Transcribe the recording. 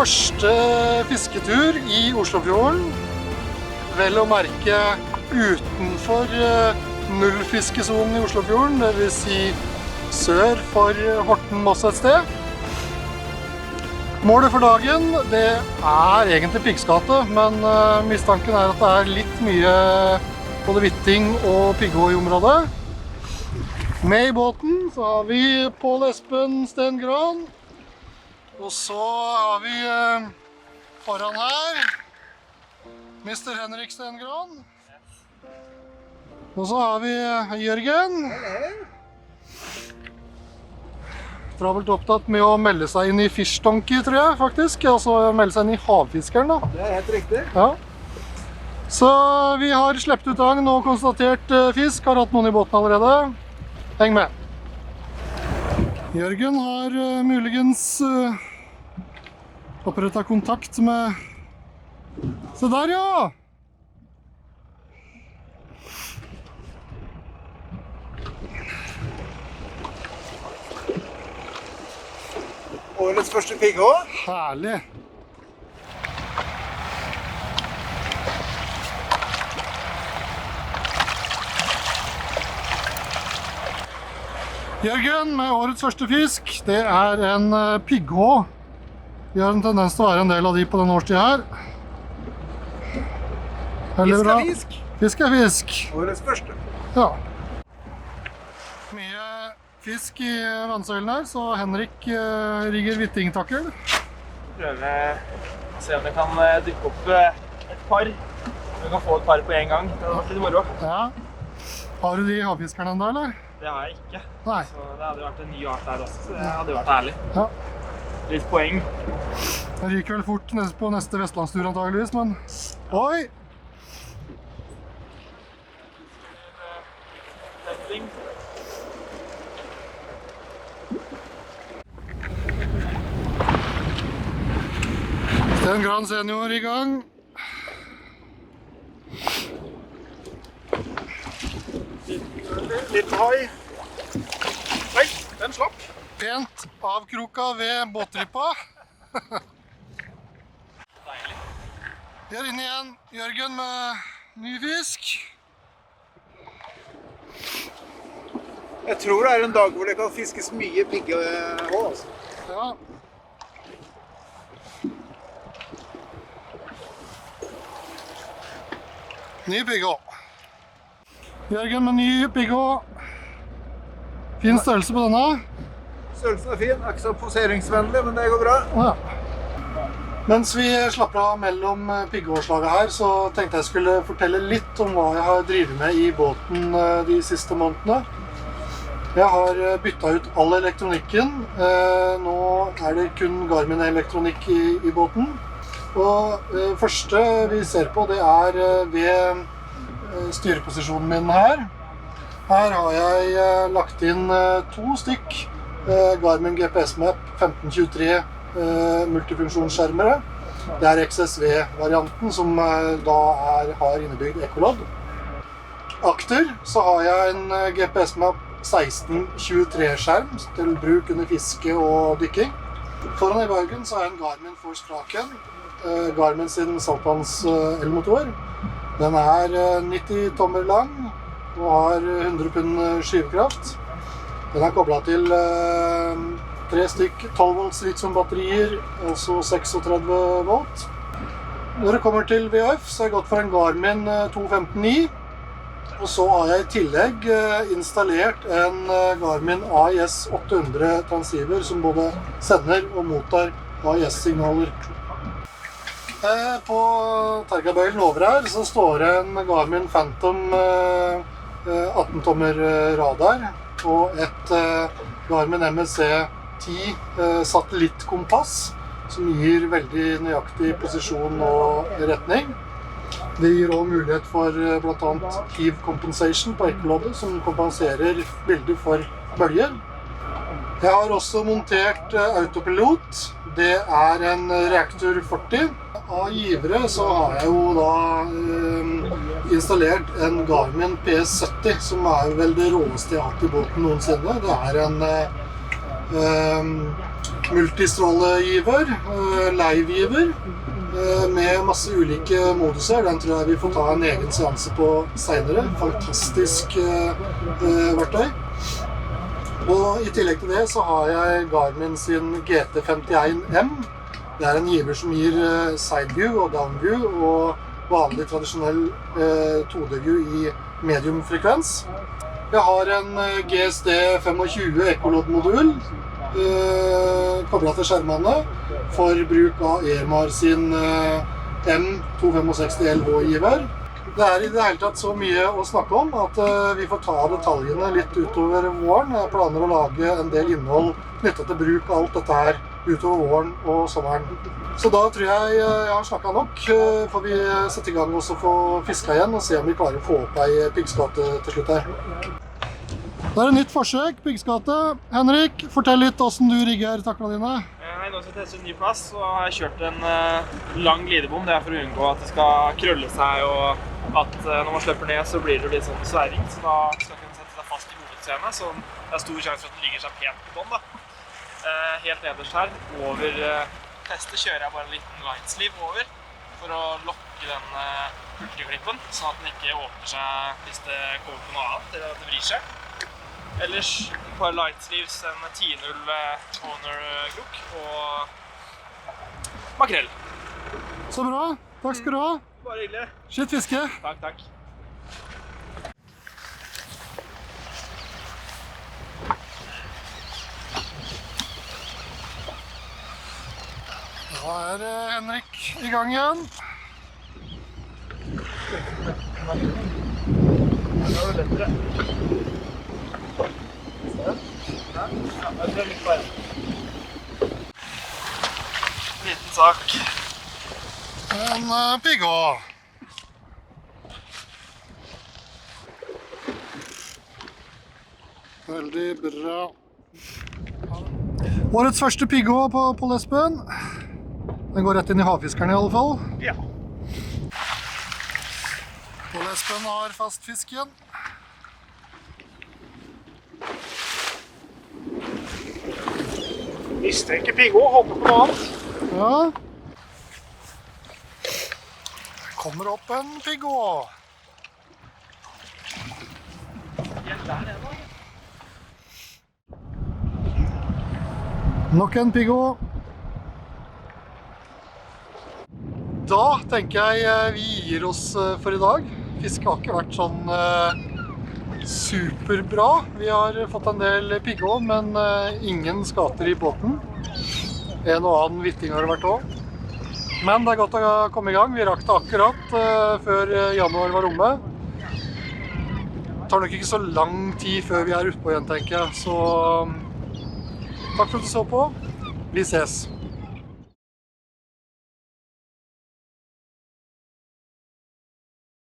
første fisketur i Oslofjorden. Vel å merke utenfor nullfiskesonen i Oslofjorden, det vil si sør for Horten-Moss et sted. Målet for dagen, det er egentlig piggskate, men mistanken er at det er litt mye både hvitting og pigghå i området. Med i båten så har vi Pål Espen Stengran, og så har vi foran her Mr. Henrik Stengran. Og så har vi Jørgen. Travelt opptatt med å melde seg inn i Fish Donkey, tror jeg faktisk. Altså melde seg inn i havfiskeren da. Det er helt riktig. Ja. Så vi har slept ut agn og konstatert fisk, har hatt noen i båten allerede. Heng med. Jørgen har muligens opprettet kontakt med... Se der, ja! Årets første pigghå. Herlig! Jørgen med årets første fisk, det er en pigghå. Vi har en tendens til å være en del av de på denne årstiden her. Veldig bra. Fisk er fisk. Fisk er fisk. Årets første. Ja. Mye fisk i vannsøylen her, så Henrik rigger hvittingtakkel. Prøve å se om jeg kan dykke opp et par. Om jeg kan få et par på en gang. Det hadde vært litt moro. Ja. Har du de havfiskerne enda, eller? Det har jeg ikke. Nei. Så det hadde vært en ny art der også, så det hadde vært herlig. Ja. Litt poeng. Det ryker vel fort på neste Vestlandstur antageligvis, men... Oi! Stengran senior i gang. Liten hai. Nei, den slapp. Pent avkroka ved båttrippa. Vi er inne igjen. Jørgen med ny fisk. Jeg tror det er en dag hvor det kan fiskes mye pigghå. Altså. Ja. Ny pigghå. Jørgen med ny pigghå. Fin størrelse på denne. Størrelsen er fin, er ikke så poseringsvennlig, men det går bra. Ja. Mens vi slapper av mellom pigghåslaget her, så tenkte jeg skulle fortelle litt om hva jeg har drivet med i båten de siste månedene. Jeg har byttet ut all elektronikken. Nå er det kun Garmin-elektronikk i båten. Og det første vi ser på, det er ved styreposisjonen min her. Her har jeg lagt inn 2 stykk Garmin GPS Map 1523 multifunksjonsskjermere. Det er XSV-varianten som da har innebygd Ecolod. Akter så har jeg en GPS Map 1623-skjerm til bruk under fiske og dykking. Foran i baugen så har jeg en Garmin Force Kraken, Garmin sin saltvanns elmotor. Den er 90 tommer lang og har 100 pund skyvekraft. Den er koblet til 3 stykk 12 volts lithium-batterier, altså 36 volt. Når det kommer til VHF, så har jeg gått for en Garmin 215i. Og så har jeg i tillegg installert en Garmin AIS 800 transceiver som både sender og mottar AIS-signaler. På tergabøylen over her så står det en Garmin Phantom 18-tommer radar og et Garmin MSC 10 satellittkompass som gir veldig nøyaktig posisjon og retning. Det gir også mulighet for blant annet heave compensation på ekkoloddet, som kompenserer veldig for bølger. Jeg har også montert autopilot. Det er en Reaktor 40. Av givere så har jeg jo da installert en Garmin PS70, som er vel det råeste jeg har hatt i båten noensinne. Det er en multistrålegiver, livegiver, med masse ulike moduser. Den tror jeg vi får ta en egen seanse på senere. Fantastisk verktøy. Og i tillegg til det så har jeg Garmin sin GT51M. Det er en giver som gir sideview og downview og vanlig tradisjonell 2D-view i medium frekvens. Jeg har en GSD 25 Ecolod-modul koblet til skjermene for bruk av Airmar sin M265LH-giver. Det er i det hele tatt så mye å snakke om at vi får ta detaljene litt utover våren. Jeg planer å lage en del innhold knyttet til bruk av alt dette her utover våren og sommeren. Så da tror jeg har snakket nok. Får vi sette i gang og få fiska igjen og se om vi klarer å få opp ei piggskate til slutt her. Det er et nytt forsøk, piggskate. Henrik, fortell litt hvordan du rigger taklene dine. Nå skal jeg teste en ny plass, og har jeg kjørt en lang glidebom. Det er for å unngå at det skal krølle seg, og at når man slipper ned så blir det litt sånn sværing. Så da skal jeg kunne sette seg fast i hovedscenen, så det er stor sjanse for at den ligger seg pent på bånd. Helt nederst her, over testet kjører jeg bare en liten lightsleeve over for å lokke den pulteklippen, sånn at den ikke åpner seg hvis det kommer på noe annet, eller at det vrir seg. Ellers på lightsleeves en 10-0 owner-krok og makrell. Så bra. Takk skal du ha. Bare hyggelig. Skitt fiske. Takk, takk. Da er Henrik i gang igjen. Det var lettere. Liten sak. En piggå. Veldig bra. Årets første piggå på Pål Espen. Den går rett inn i havfiskeren i alle fall. Ja. Pål Espen har fast fisken. Visste ikke piggå, håper på noe annet. Ja. Det kommer opp en piggå. Helt der er det. Nok en piggå. Da tenker jeg vi gir oss for i dag. Fisket har ikke vært sånn superbra. Vi har fått en del piggå, men ingen skater i båten. En og annen vitting har det vært også. Men det er godt å komme i gang. Vi rakk det akkurat før januar var omme. Det tar nok ikke så lang tid før vi er ute på igjen, tenker jeg. Så takk for at du så på. Vi ses.